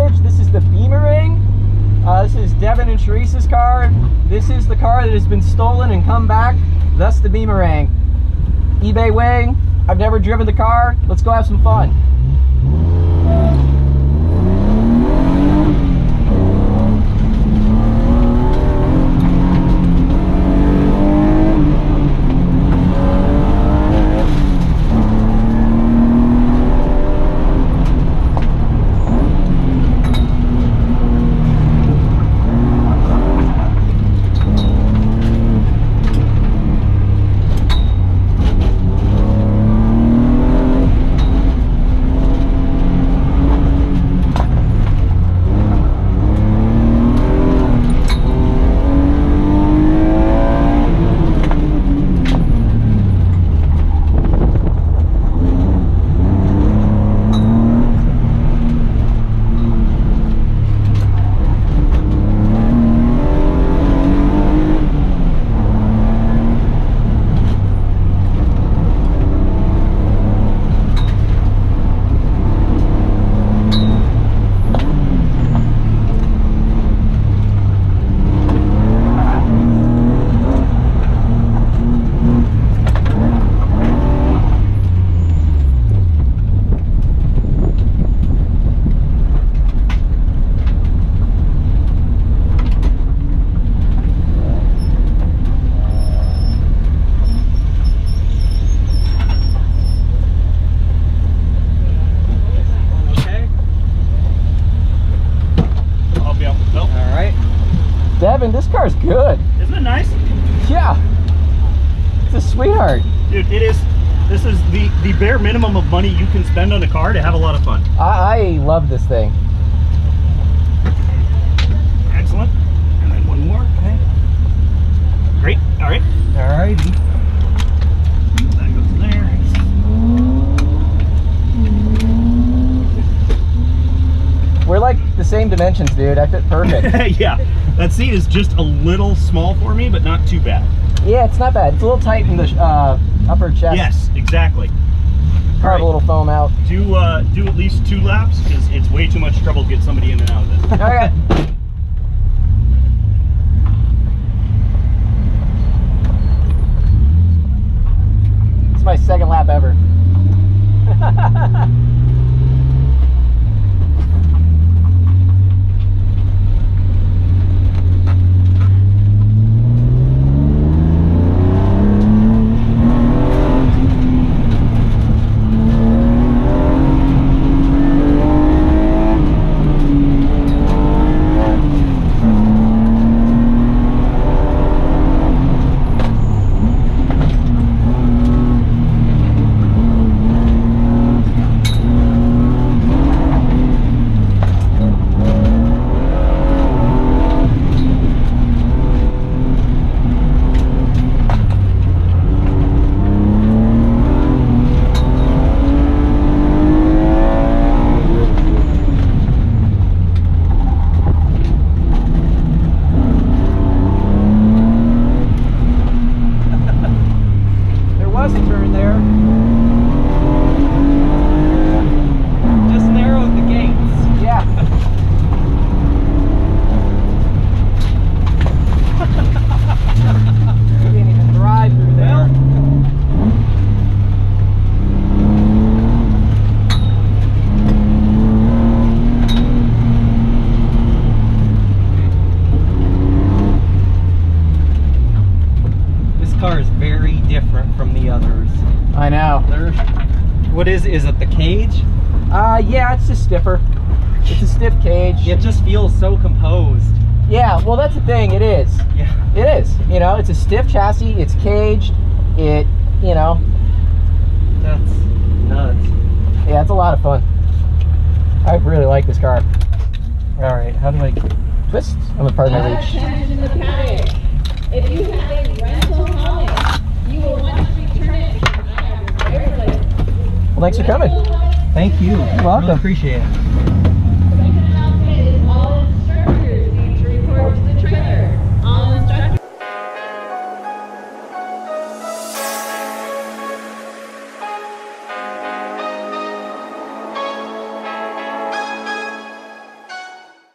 salvage. This is the Beemerang. This is Devin and Sharice's car. This is the car that has been stolen and come back, thus the Beemerang. eBay weighing. I've never driven the car. Let's go have some fun. Devin, this car's good. Isn't it nice? Yeah. It's a sweetheart. Dude, it is. This is the bare minimum of money you can spend on a car to have a lot of fun. I love this thing. Excellent. And then one more. Okay. Great. All right. All right. That goes there. We're like the same dimensions, dude. I fit perfect. Yeah. That seat is just a little small for me, but not too bad. Yeah, it's not bad. It's a little tight in the upper chest. Yes, exactly. Carve a little foam out. Do at least 2 laps, because it's way too much trouble to get somebody in and out of this. Okay. It's my second lap ever. I know. What is it the cage? Yeah, it's just stiffer. It's a stiff cage. It just feels so composed. Yeah, well that's the thing, it is. Yeah. It is. You know, it's a stiff chassis, it's caged, you know. That's nuts. Yeah, it's a lot of fun. I really like this car. Alright, how do I twist? I'm a partner reach. In the paddock. If you have a rental helmet, you will want to return it because I have a very Well, thanks for coming. Thank you. You're welcome. Really appreciate it.